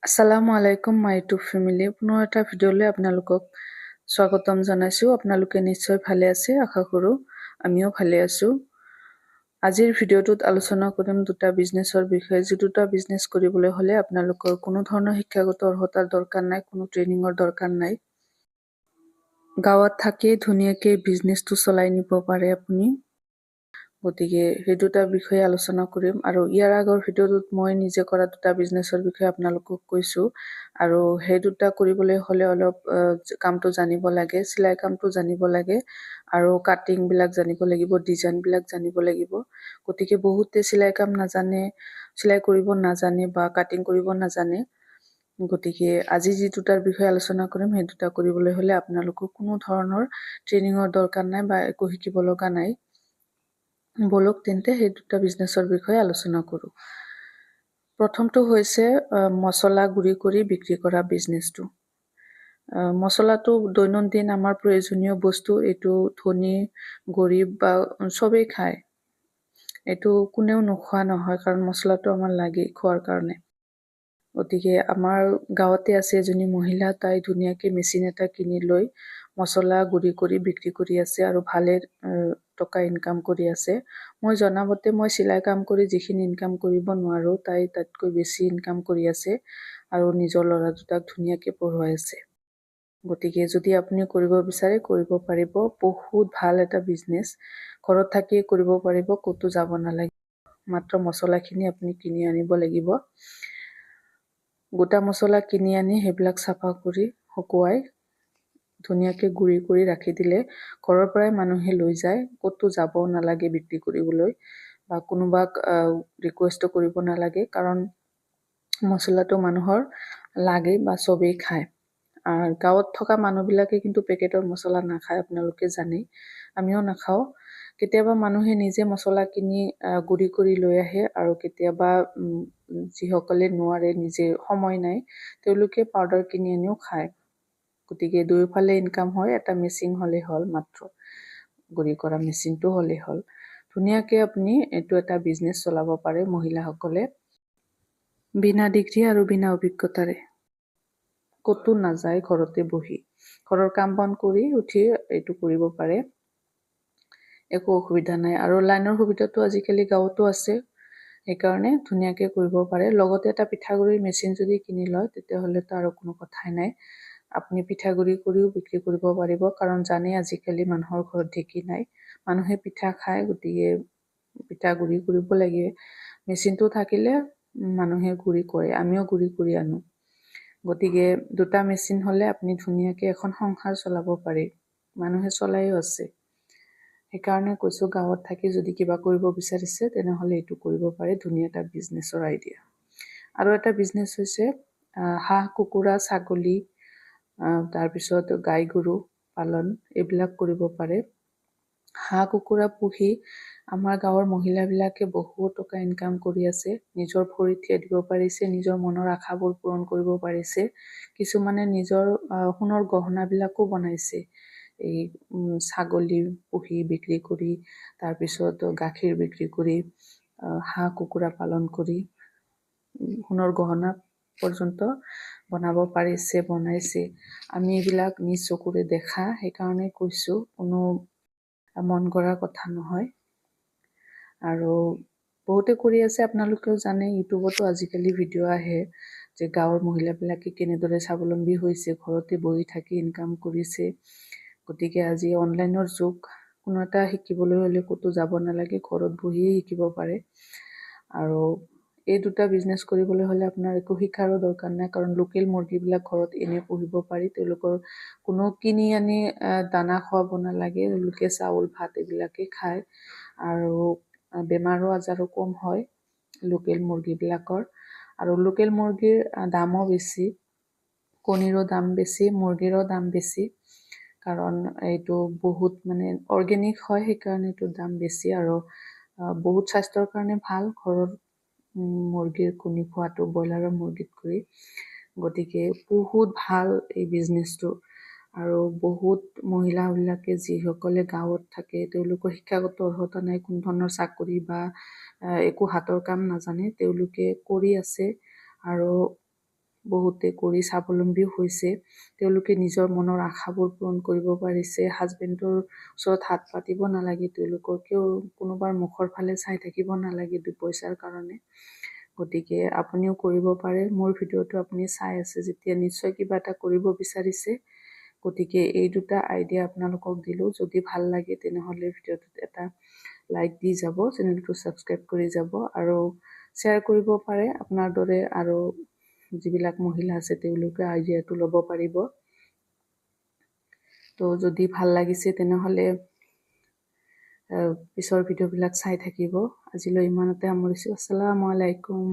আসসালামু আলাইকুম my YouTube family. পুনৰ এটা ভিডিঅ'লৈ আপোনালোকক স্বাগতম জনাইছোঁ। আপোনালোকে নিশ্চয় ভালে আছে, আশা কৰোঁ আমিও ভালে আছোঁ। আজিৰ ভিডিঅ'টোত আলোচনা কৰিম দুটা বিজনেছৰ বিষয়ে। যি দুটা বিজনেছ কৰিবলৈ হ'লে আপোনালোকৰ কোনো ধৰণৰ শিক্ষাগত অৰ্হতাৰ দৰকাৰ নাই, কোনো ট্ৰেইনিঙৰ দৰকাৰ নাই। গাঁৱত থাকিয়ে ধুনীয়াকৈ বিজনেছটো চলাই নিব পাৰে আপুনি। গতিকে সেই দুটা বিষয়ে আলোচনা কৰিম। আৰু ইয়াৰ আগৰ ভিডিঅ'টোত মই নিজে কৰা দুটা বিজনেছৰ বিষয়ে আপোনালোকক কৈছোঁ। আৰু সেই দুটা কৰিবলৈ হ'লে অলপ কামটো জানিব লাগে, চিলাই কামটো জানিব লাগে আৰু কাটিংবিলাক জানিব লাগিব, ডিজাইনবিলাক জানিব লাগিব। গতিকে বহুতে চিলাই কাম নাজানে, চিলাই কৰিব নাজানে বা কাটিং কৰিব নাজানে। গতিকে আজি যি দুটাৰ বিষয়ে আলোচনা কৰিম, সেই দুটা কৰিবলৈ হ'লে আপোনালোকক কোনো ধৰণৰ ট্ৰেইনিঙৰ দৰকাৰ নাই বা একো শিকিব লগা নাই। বলক তেন্তে সেই দুটা বিজনেছৰ বিষয়ে আলোচনা কৰোঁ। প্ৰথমটো হৈছে মছলা গুড়ি কৰি বিক্ৰী কৰা বিজনেছটো। মছলাটো দৈনন্দিন আমাৰ প্ৰয়োজনীয় বস্তু। এইটো ধনী গৰীব বা চবেই খায়। এইটো কোনেও নোখোৱা নহয়, কাৰণ মছলাটো আমাৰ লাগেই খোৱাৰ কাৰণে। গতিকে আমাৰ গাঁৱতে আছে এজনী মহিলা, তাই ধুনীয়াকৈ মেচিন এটা কিনি লৈ মছলা গুড়ি কৰি বিক্ৰী কৰি আছে আৰু ভালে টকা ইনকাম কৰি আছে। মই জনামতে মই চিলাই কাম কৰি যিখিনি ইনকাম কৰিব নোৱাৰোঁ, তাই তাতকৈ বেছি ইনকাম কৰি আছে আৰু নিজৰ ল'ৰা দুটাক ধুনীয়াকৈ পঢ়ুৱাই আছে। গতিকে যদি আপুনি কৰিব বিচাৰে কৰিব পাৰিব। বহুত ভাল এটা বিজনেছ। ঘৰত থাকিয়ে কৰিব পাৰিব, ক'তো যাব নালাগে। মাত্ৰ মছলাখিনি আপুনি কিনি আনিব লাগিব। গোটা মছলা কিনি আনি সেইবিলাক চাফা কৰি শুকুৱাই ধুনীয়াকৈ গুড়ি কৰি ৰাখি দিলে ঘৰৰ পৰাই মানুহে লৈ যায়, ক'তো যাব নালাগে বিক্ৰী কৰিবলৈ বা কোনোবাক ৰিকুৱেষ্টো কৰিব নালাগে, কাৰণ মছলাটো মানুহৰ লাগে বা চবেই খায়। আৰু গাঁৱত থকা মানুহবিলাকে কিন্তু পেকেটৰ মছলা নাখায়, আপোনালোকে জানেই, আমিও নাখাওঁ। কেতিয়াবা মানুহে নিজে মছলা কিনি গুড়ি কৰি লৈ আহে আৰু কেতিয়াবা যিসকলে নোৱাৰে, নিজে সময় নাই, তেওঁলোকে পাউডাৰ কিনি আনিও খায়। গতিকে দুয়োফালে ইনকাম হয়। এটা মেচিন হ'লেই হ'ল, মাত্ৰ গুড়ি কৰা মেচিনটো হ'লেই হ'ল। ধুনীয়াকৈ আপুনি এইটো এটা বিজনেছ চলাব পাৰে মহিলাসকলে, বিনা ডিগ্ৰী আৰু বিনা অভিজ্ঞতাৰে। ক'তো নাযায়, ঘৰতে বহি ঘৰৰ কাম বন কৰি উঠি এইটো কৰিব পাৰে, একো অসুবিধা নাই। আৰু লাইনৰ সুবিধাটো আজিকালি গাঁৱতো আছে, সেইকাৰণে ধুনীয়াকৈ কৰিব পাৰে। লগতে এটা পিঠাগুড়িৰ মেচিন যদি কিনি লয়, তেতিয়াহ'লেতো আৰু কোনো কথাই নাই। আপুনি পিঠাগুড়ি কৰিও বিক্ৰী কৰিব পাৰিব, কাৰণ জানেই আজিকালি মানুহৰ ঘৰত ঢেঁকী নাই, মানুহে পিঠা খায়। গতিকে পিঠাগুড়ি কৰিব লাগে। মেচিনটো থাকিলে মানুহে গুড়ি কৰে, আমিও গুড়ি কৰি আনো। গতিকে দুটা মেচিন হ'লে আপুনি ধুনীয়াকৈ এখন সংসাৰ চলাব পাৰে, মানুহে চলাইও আছে। সেইকাৰণে কৈছোঁ, গাঁৱত থাকি যদি কিবা কৰিব বিচাৰিছে তেনেহ'লে এইটো কৰিব পাৰে। ধুনীয়া এটা বিজনেছৰ আইডিয়া। আৰু এটা বিজনেছ হৈছে হাঁহ কুকুৰা ছাগলী, তাৰপিছত গাই গৰু পালন, এইবিলাক কৰিব পাৰে। হাঁহ কুকুৰা পুহি আমাৰ গাঁৱৰ মহিলাবিলাকে বহুত টকা ইনকাম কৰি আছে, নিজৰ ভৰিত থিয় দিব পাৰিছে, নিজৰ মনৰ আশাবোৰ পূৰণ কৰিব পাৰিছে। কিছুমানে নিজৰ সোণৰ গহনাবিলাকো বনাইছে, এই ছাগলী পুহি বিক্ৰী কৰি, তাৰপিছত গাখীৰ বিক্ৰী কৰি, হাঁহ কুকুৰা পালন কৰি সোণৰ গহনা পৰ্যন্ত বনাব পাৰিছে, বনাইছে। আমি এইবিলাক নিজ চকুৰে দেখা, সেইকাৰণে কৈছোঁ, কোনো মন কৰা কথা নহয়। আৰু বহুতে কৰি আছে, আপোনালোকেও জানে, ইউটিউবতো আজিকালি ভিডিঅ' আহে যে গাঁৱৰ মহিলাবিলাকে কেনেদৰে স্বাৱলম্বী হৈছে, ঘৰতে বহি থাকি ইনকাম কৰিছে। গতিকে আজি অনলাইনৰ যুগ, কোনো এটা শিকিবলৈ হ'লে ক'তো যাব নালাগে, ঘৰত বহিয়ে শিকিব পাৰে। আৰু এই দুটা বিজনেছ কৰিবলৈ হ'লে আপোনাৰ একো শিক্ষাৰো দৰকাৰ নাই, কাৰণ লোকেল মুৰ্গীবিলাক ঘৰত এনে পুহিব পাৰি। তেওঁলোকৰ কোনো কিনি আনি দানা খুৱাব নালাগে, তেওঁলোকে চাউল ভাত এইবিলাকেই খায়। আৰু বেমাৰো আজাৰো কম হয় লোকেল মুৰ্গীবিলাকৰ। আৰু লোকেল মুৰ্গীৰ দামো বেছি, কণীৰো দাম বেছি, মুৰ্গীৰো দাম বেছি, কাৰণ এইটো বহুত মানে অৰ্গেনিক হয়, সেইকাৰণে এইটোৰ দাম বেছি। আৰু বহুত স্বাস্থ্যৰ কাৰণে ভাল ঘৰৰ মুৰ্গীৰ কণী খোৱাটো ব্ৰইলাৰৰ মুৰ্গীত কৰি। গতিকে বহুত ভাল এই বিজনেছটো। আৰু বহুত মহিলাবিলাকে যিসকলে গাঁৱত থাকে, তেওঁলোকৰ শিক্ষাগত অৰ্হতা নাই, কোনো ধৰণৰ চাকৰি বা একো হাতৰ কাম নাজানে, তেওঁলোকে কৰি আছে আৰু বহুতে কৰি স্বাৱলম্বীও হৈছে। তেওঁলোকে নিজৰ মনৰ আশাবোৰ পূৰণ কৰিব পাৰিছে। হাজবেণ্ডৰ ওচৰত হাত পাতিব নালাগে, তেওঁলোকৰ কোনোবাৰ মুখৰ ফালে চাই থাকিব নালাগে 2 পইচাৰ কাৰণে। গতিকে আপুনিও কৰিব পাৰে। মোৰ ভিডিঅ'টো আপুনি চাই আছে যেতিয়া নিশ্চয় কিবা এটা কৰিব বিচাৰিছে। গতিকে এই 2টা আইডিয়া আপোনালোকক দিলোঁ। যদি ভাল লাগে তেনেহ'লে ভিডিঅ'টোত এটা লাইক দি যাব, চেনেলটো ছাবস্ক্ৰাইব কৰি যাব আৰু শ্বেয়াৰ কৰিব পাৰে। আপোনাৰ দৰে আৰু যিবিলাক মহিলা আছে তেওঁলোকে আইডিয়াটো ল'ব পাৰিব। তো যদি ভাল লাগিছে তেনেহ'লে পিছৰ ভিডিঅ'বিলাক চাই থাকিব। আজিলৈ ইমানতে সামৰিছোঁ। আসসালামু আলাইকুম।